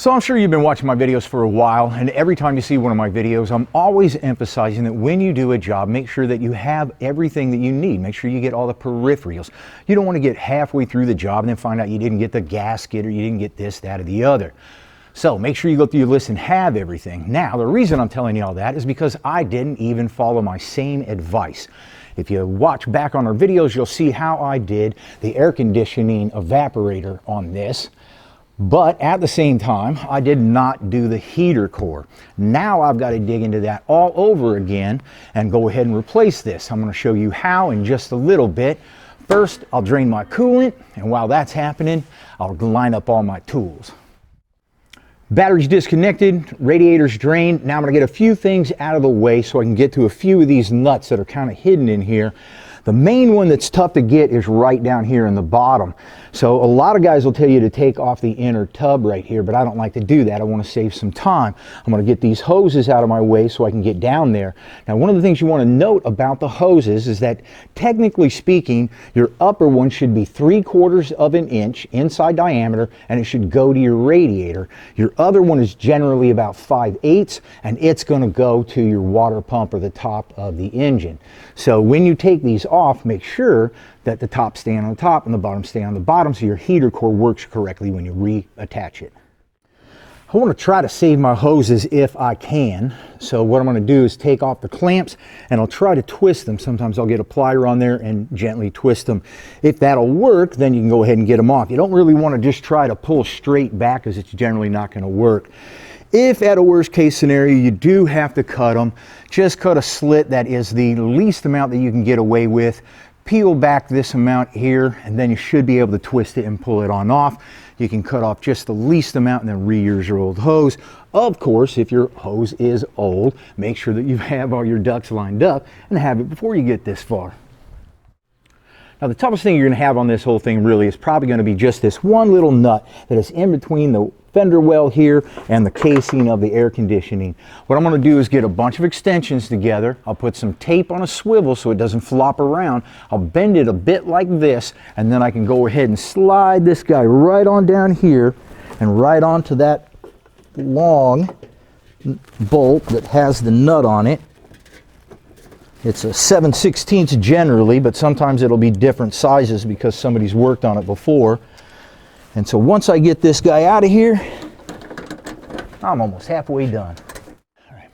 So I'm sure you've been watching my videos for a while, and every time you see one of my videos, I'm always emphasizing that when you do a job, make sure that you have everything that you need. Make sure you get all the peripherals. You don't want to get halfway through the job and then find out you didn't get the gasket or you didn't get this, that, or the other. So make sure you go through your list and have everything. Now, the reason I'm telling you all that is because I didn't even follow my same advice. If you watch back on our videos, you'll see how I did the air conditioning evaporator on this. But at the same time, I did not do the heater core. Now I've got to dig into that all over again and go ahead and replace this. I'm going to show you how in just a little bit. First, I'll drain my coolant, and while that's happening, I'll line up all my tools. Battery's disconnected, radiator's drained. Now I'm going to get a few things out of the way so I can get to a few of these nuts that are kind of hidden in here. The main one that's tough to get is right down here in the bottom. So a lot of guys will tell you to take off the inner tub right here, but I don't like to do that. I want to save some time. I'm going to get these hoses out of my way so I can get down there. Now, one of the things you want to note about the hoses is that technically speaking, your upper one should be 3/4 of an inch inside diameter, and it should go to your radiator. Your other one is generally about 5/8, and it's going to go to your water pump or the top of the engine. So when you take these off, make sure that the top stay on the top and the bottom stay on the bottom so your heater core works correctly when you reattach it. I want to try to save my hoses if I can. So what I'm going to do is take off the clamps and I'll try to twist them. Sometimes I'll get a plier on there and gently twist them. If that'll work, then you can go ahead and get them off. You don't really want to just try to pull straight back because it's generally not going to work. If at a worst case scenario you do have to cut them, just cut a slit that is the least amount that you can get away with. Peel back this amount here, and then you should be able to twist it and pull it on off. You can cut off just the least amount and then reuse your old hose. Of course, if your hose is old, make sure that you have all your ducts lined up and have it before you get this far. Now, the toughest thing you're going to have on this whole thing really is probably going to be just this one little nut that is in between the fender well here and the casing of the air conditioning. What I'm going to do is get a bunch of extensions together. I'll put some tape on a swivel so it doesn't flop around. I'll bend it a bit like this, and then I can go ahead and slide this guy right on down here and right onto that long bolt that has the nut on it. It's a 7/16 generally, but sometimes it'll be different sizes because somebody's worked on it before. And so once I get this guy out of here, I'm almost halfway done. All right.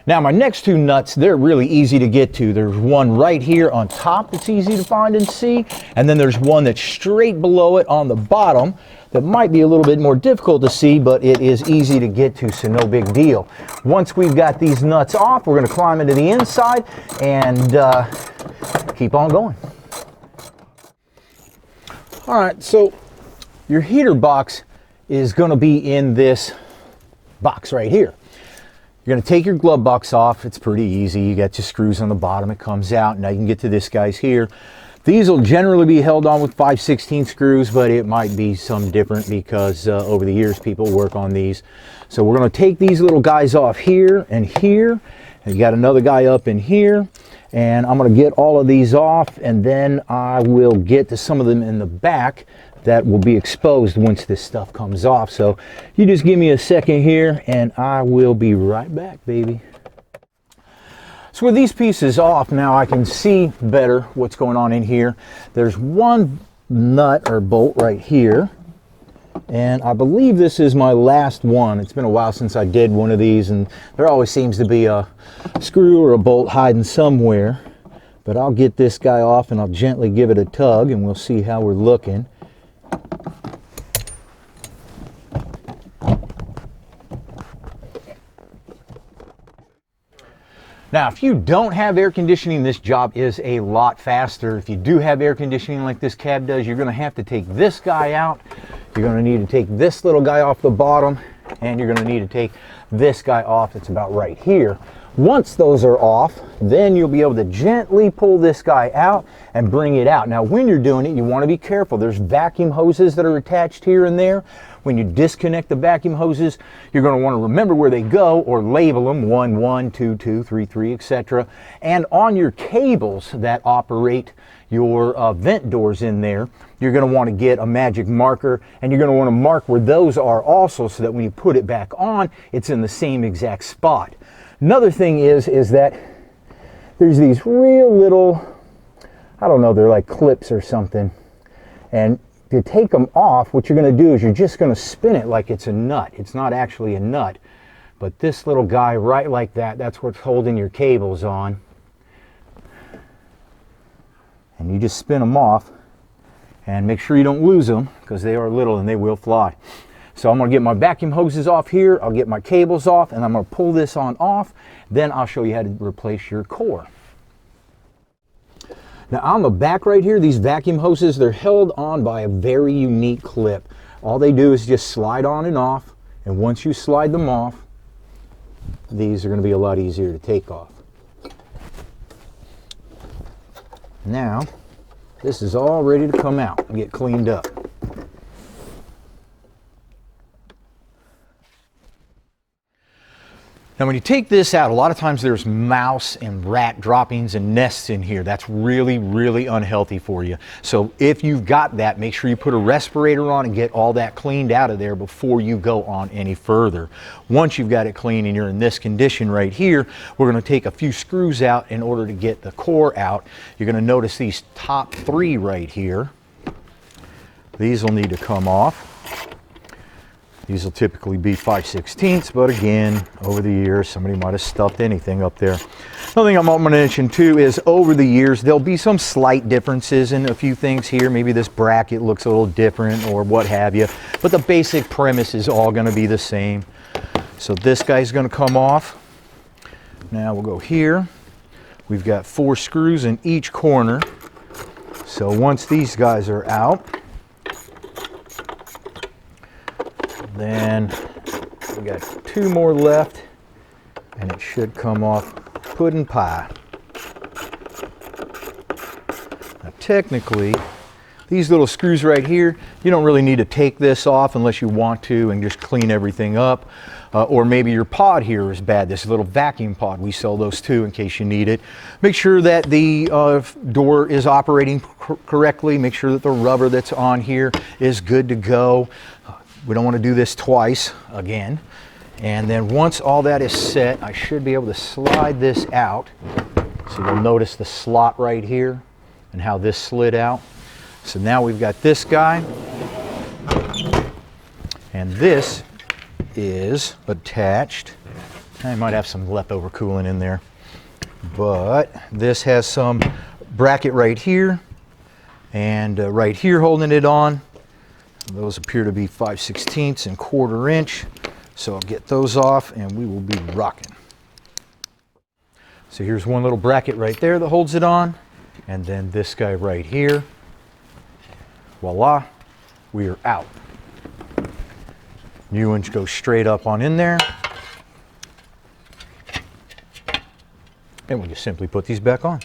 Now my next two nuts, they're really easy to get to. There's one right here on top that's easy to find and see, and then there's one that's straight below it on the bottom that might be a little bit more difficult to see, but it is easy to get to, so no big deal. Once we've got these nuts off, we're going to climb into the inside and keep on going. All right, so your heater box is going to be in this box right here. You're going to take your glove box off. It's pretty easy. You got your screws on the bottom. It comes out. Now you can get to this guy's here. These will generally be held on with 5/16 screws, but it might be some different because over the years people work on these. So we're going to take these little guys off here and here. And you got another guy up in here. And I'm going to get all of these off, and then I will get to some of them in the back that will be exposed once this stuff comes off. So you just give me a second here and I will be right back, baby. So with these pieces off, now I can see better what's going on in here. There's one nut or bolt right here, and I believe this is my last one. It's been a while since I did one of these, and there always seems to be a screw or a bolt hiding somewhere. But I'll get this guy off and I'll gently give it a tug and we'll see how we're looking. Now, if you don't have air conditioning, this job is a lot faster. If you do have air conditioning like this cab does, you're going to have to take this guy out. You're going to need to take this little guy off the bottom, and you're going to need to take this guy off that's about right here. Once those are off, then you'll be able to gently pull this guy out and bring it out. Now, when you're doing it, you want to be careful. There's vacuum hoses that are attached here and there. When you disconnect the vacuum hoses, you're going to want to remember where they go or label them 1, 1, 2, 2, 3, 3, etc. And on your cables that operate your vent doors in there, you're going to want to get a magic marker, and you're going to want to mark where those are also, so that when you put it back on, it's in the same exact spot. Another thing is that there's these real little, I don't know, they're like clips or something, and to take them off, what you're going to do is you're just going to spin it like it's a nut. It's not actually a nut, but this little guy right like that, that's what's holding your cables on. And you just spin them off, and make sure you don't lose them, because they are little and they will fly. So I'm going to get my vacuum hoses off here, I'll get my cables off, and I'm going to pull this on off. Then I'll show you how to replace your core. Now on the back right here, these vacuum hoses, they're held on by a very unique clip. All they do is just slide on and off, and once you slide them off, these are going to be a lot easier to take off. Now, this is all ready to come out and get cleaned up. Now when you take this out, a lot of times there's mouse and rat droppings and nests in here. That's really, really unhealthy for you. So if you've got that, make sure you put a respirator on and get all that cleaned out of there before you go on any further. Once you've got it clean and you're in this condition right here, we're going to take a few screws out in order to get the core out. You're going to notice these top 3 right here. These will need to come off. These will typically be 5/16, but again, over the years, somebody might have stuffed anything up there. Another thing I'm going to mention too is over the years, there'll be some slight differences in a few things here. Maybe this bracket looks a little different or what have you, but the basic premise is all going to be the same. So this guy's going to come off. Now we'll go here. We've got 4 screws in each corner. So once these guys are out, then we got 2 more left, and it should come off pudding pie. Now technically, these little screws right here, you don't really need to take this off unless you want to and just clean everything up. Or maybe your pod here is bad, this little vacuum pod. We sell those too in case you need it. Make sure that the door is operating correctly. Make sure that the rubber that's on here is good to go. We don't want to do this twice again. And then once all that is set, I should be able to slide this out. So you'll notice the slot right here and how this slid out. So now we've got this guy, and this is attached. I might have some leftover coolant in there, but this has some bracket right here and right here holding it on. Those appear to be 5/16 and 1/4 inch. So I'll get those off and we will be rocking. So here's one little bracket right there that holds it on, and then this guy right here. Voila, we are out. New ones go straight up on in there. And we just simply put these back on.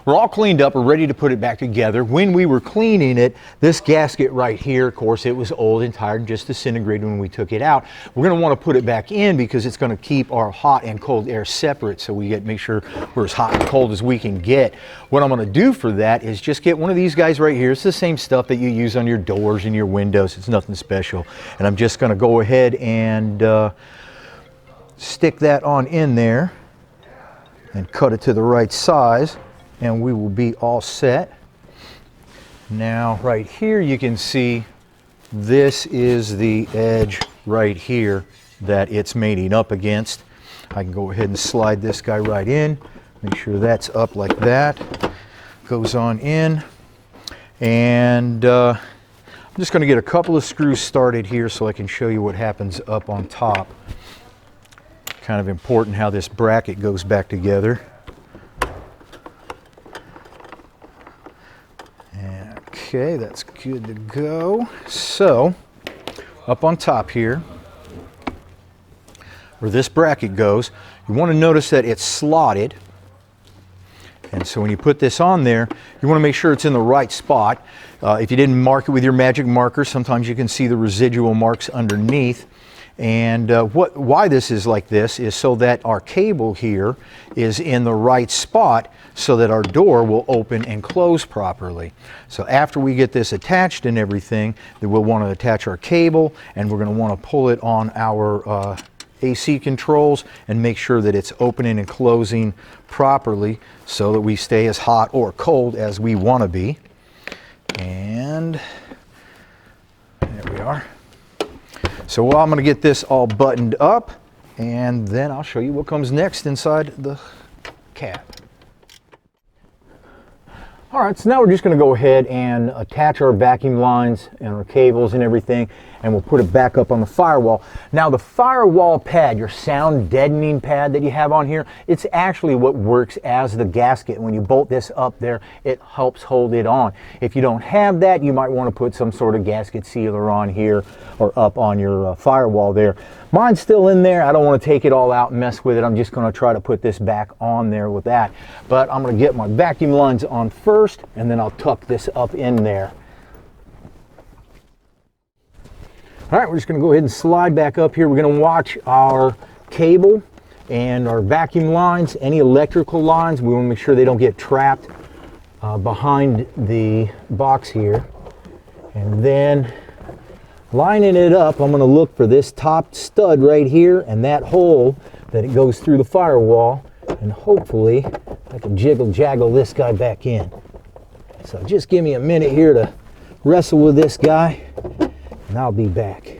We're all cleaned up, we're ready to put it back together. When we were cleaning it, this gasket right here, of course, it was old and tired and just disintegrated when we took it out. We're going to want to put it back in because it's going to keep our hot and cold air separate, so we make sure we're as hot and cold as we can get. What I'm going to do for that is just get one of these guys right here. It's the same stuff that you use on your doors and your windows. It's nothing special. And I'm just going to go ahead and stick that on in there and cut it to the right size, and we will be all set. Now right here you can see this is the edge right here that it's mating up against. I can go ahead and slide this guy right in, make sure that's up like that, goes on in, and I'm just going to get a couple of screws started here so I can show you what happens up on top. Kind of important how this bracket goes back together. Okay, that's good to go. So, up on top here, where this bracket goes, you want to notice that it's slotted, And so when you put this on there, you want to make sure it's in the right spot. If you didn't mark it with your magic marker, sometimes you can see the residual marks underneath. And why this is like this is so that our cable here is in the right spot so that our door will open and close properly. So after we get this attached and everything, then we'll want to attach our cable, and we're going to want to pull it on our AC controls and make sure that it's opening and closing properly so that we stay as hot or cold as we want to be. And there we are. So I'm going to get this all buttoned up, and then I'll show you what comes next inside the cab. All right, so now we're just going to go ahead and attach our vacuum lines and our cables and everything, and we'll put it back up on the firewall. Now the firewall pad, your sound deadening pad that you have on here, it's actually what works as the gasket. When you bolt this up there, it helps hold it on. If you don't have that, you might want to put some sort of gasket sealer on here or up on your firewall there. Mine's still in there. I don't want to take it all out and mess with it. I'm just going to try to put this back on there with that. But I'm going to get my vacuum lines on first, and then I'll tuck this up in there. All right, we're just going to go ahead and slide back up here. We're going to watch our cable and our vacuum lines, any electrical lines. We want to make sure they don't get trapped behind the box here. And then lining it up, I'm going to look for this top stud right here and that hole that it goes through the firewall, and hopefully I can jiggle this guy back in. So just give me a minute here to wrestle with this guy, and I'll be back.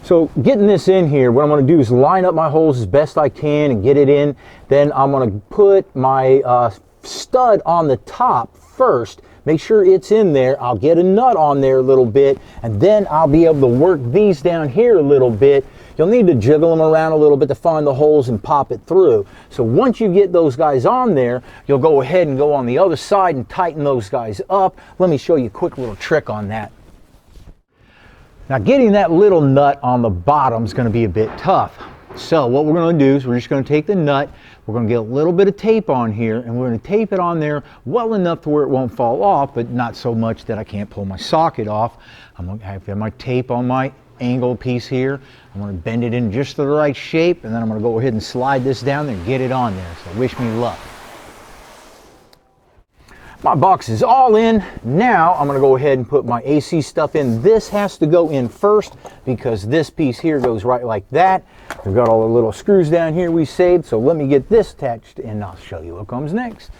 So getting this in here, what I'm going to do is line up my holes as best I can and get it in. Then I'm going to put my stud on the top first. Make sure it's in there. I'll get a nut on there a little bit, and then I'll be able to work these down here a little bit. You'll need to jiggle them around a little bit to find the holes and pop it through. So once you get those guys on there, you'll go ahead and go on the other side and tighten those guys up. Let me show you a quick little trick on that. Now getting that little nut on the bottom is going to be a bit tough. So what we're going to do is we're just going to take the nut, we're going to get a little bit of tape on here, and we're going to tape it on there well enough to where it won't fall off, but not so much that I can't pull my socket off. I'm going to have my tape on my angle piece here. I'm going to bend it in just the right shape, and then I'm going to go ahead and slide this down there and get it on there. So wish me luck. My box is all in. Now I'm going to go ahead and put my AC stuff in. This has to go in first because this piece here goes right like that. We've got all the little screws down here we saved, so let me get this attached and I'll show you what comes next.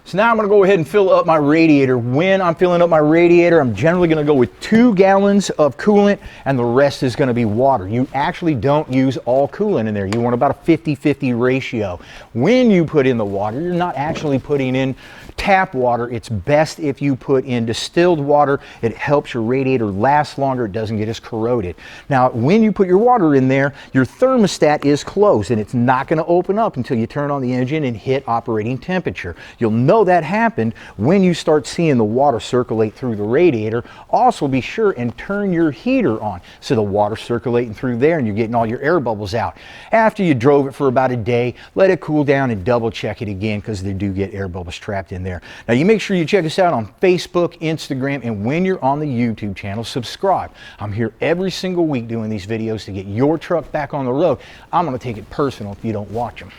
So now I'm going to go ahead and fill up my radiator. When I'm filling up my radiator, I'm generally going to go with 2 gallons of coolant, and the rest is going to be water. You actually don't use all coolant in there. You want about a 50-50 ratio. When you put in the water, you're not actually putting in tap water. It's best if you put in distilled water. It helps your radiator last longer. It doesn't get as corroded. Now, when you put your water in there, your thermostat is closed, and it's not going to open up until you turn on the engine and hit operating temperature. You'll know that happened when you start seeing the water circulate through the radiator. Also be sure and turn your heater on so the water's circulating through there and you're getting all your air bubbles out. After you drove it for about a day, let it cool down and double check it again because they do get air bubbles trapped in there. Now you make sure you check us out on Facebook, Instagram, and when you're on the YouTube channel, subscribe. I'm here every single week doing these videos to get your truck back on the road. I'm going to take it personal if you don't watch them.